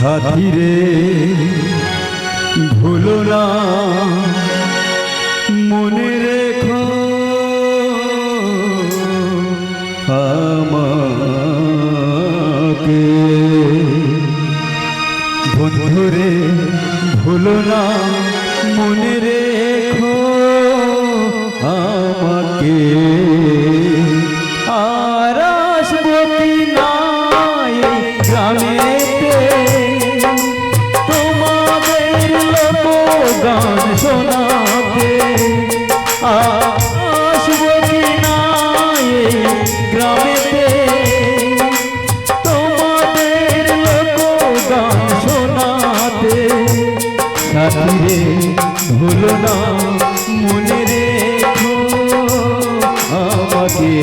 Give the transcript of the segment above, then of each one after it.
সাথী রে ভুলো না মনে রেখো আমাকে বন্ধুরে ভুলো না মনে রেখো আমাকে আর আসবো কি না গ্রামেতে তোমাদের লোকগান শোনাতে আসবো কি না গ্রামেতে তোমাদের লোকগান শোনাতে সাথী রে ভুলো না মনে রেখো আমাকে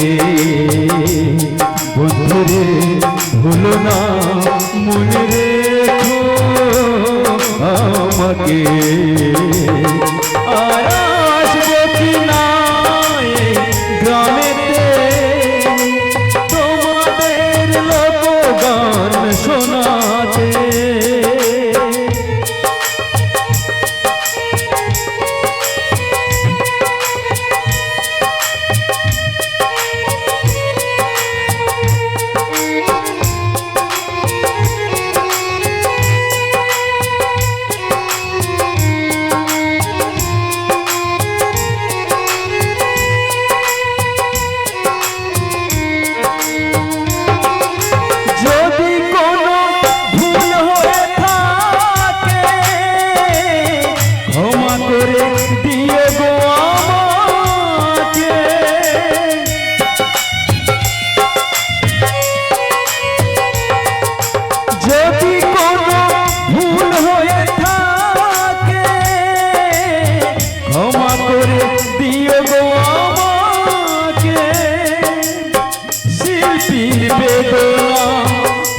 বন্ধুরে ভুলো না মনে রেখো আমাকে আর আসবো কি না গ্রামেতে তোমাদের লোকগান শোনাতে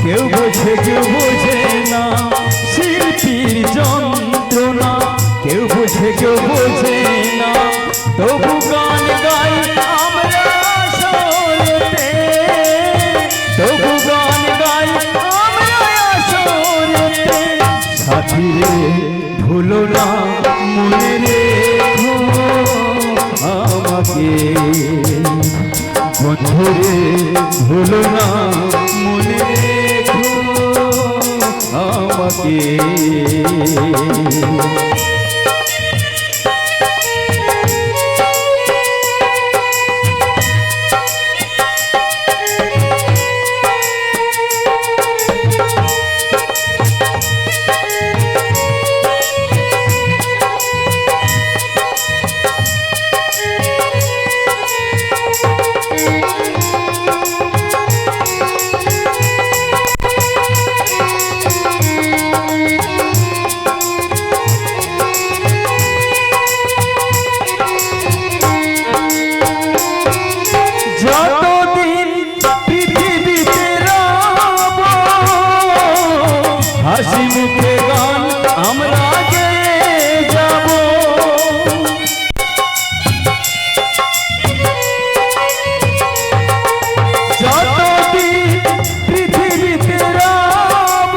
কেউ বোঝে কেউ বোঝে না শিল্পীর যন্ত্রণা কেউ বোঝে কেউ বোঝে না তবু গান গাই আমরা আসরেতে তবু গান গাই আমরা আসরেতে সাথী রে ভুলো না মনে রেখো আমাকে বন্ধুরে ভুলো না মনে রেখো আমাকে হাসি মুখে গান আমরা গেয়ে যাব যতদিন পৃথিবীতে রব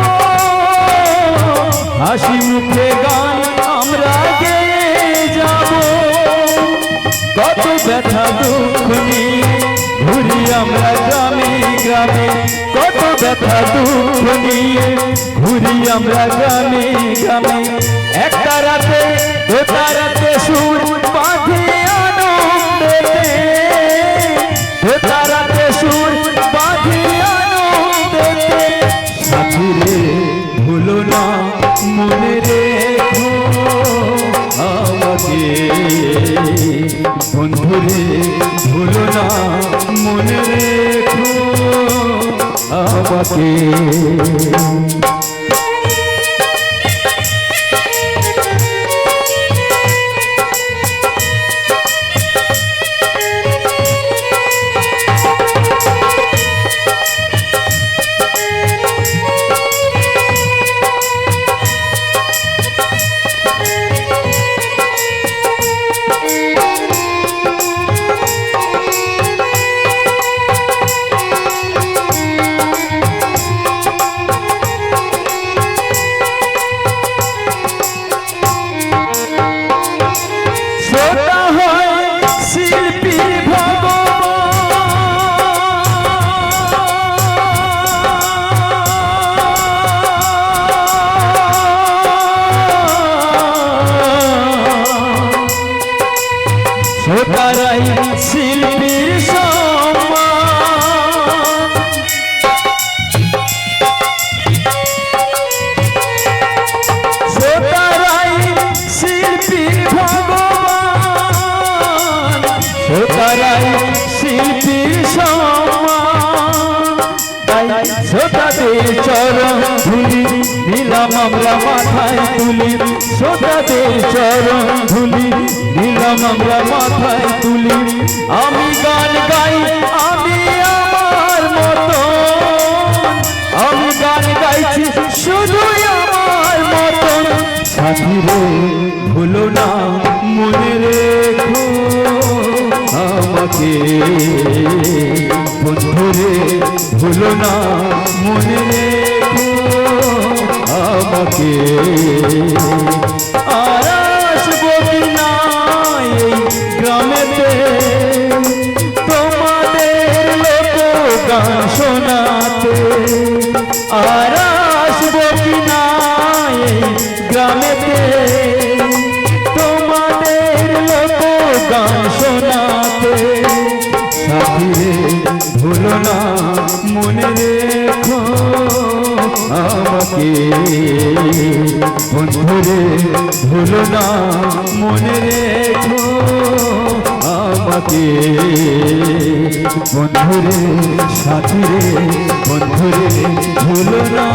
হাসি মুখে গান আমরা গেয়ে যাব কত ব্যথা দুঃখ নিয়ে ঘুরি আমরা গ্রামে গ্রামে কত ব্যথা দুঃখ নিয়ে ঘুরি আমরা গ্রামে গ্রামে একটা রাতে দুটা রাতে সুর বাঁধে আনন্দেতে দুটা রাতে সুর বাঁধে আনন্দেতে সাথী রে ভুলো না মনে রেখো আমাকে বন্ধুরে ভুলো না মনে রেখো আমাকে তাই শ্রোতাদের চরণ ধুলি দিলাম আমরা মাথায় তুলি, শ্রোতাদের চরণ ধুলি দিলাম আমরা মাথায় তুলি। আমি গান গাই আমি আমার মতো, আমি গান গাইছি শুধুই আমার মতন। সাথীরে ভুলো না মনে রেখো আমাকে, বন্ধুরে ভুলো না মনে রেখো আমাকে। আর আসবো কি না এই গ্রামেতে তোমাদের লোকগান শোনাতে, আর আসবো কি না এই গ্রামেতে তোমাদের লোকগান শোনাতে। সাথীরে ভুলো না মনে রেখো আমাকে, বন্ধুরে ভুলো না মনে রেখো আমাকে। বন্ধুরে সাথীরে বন্ধুরে ভুলো না।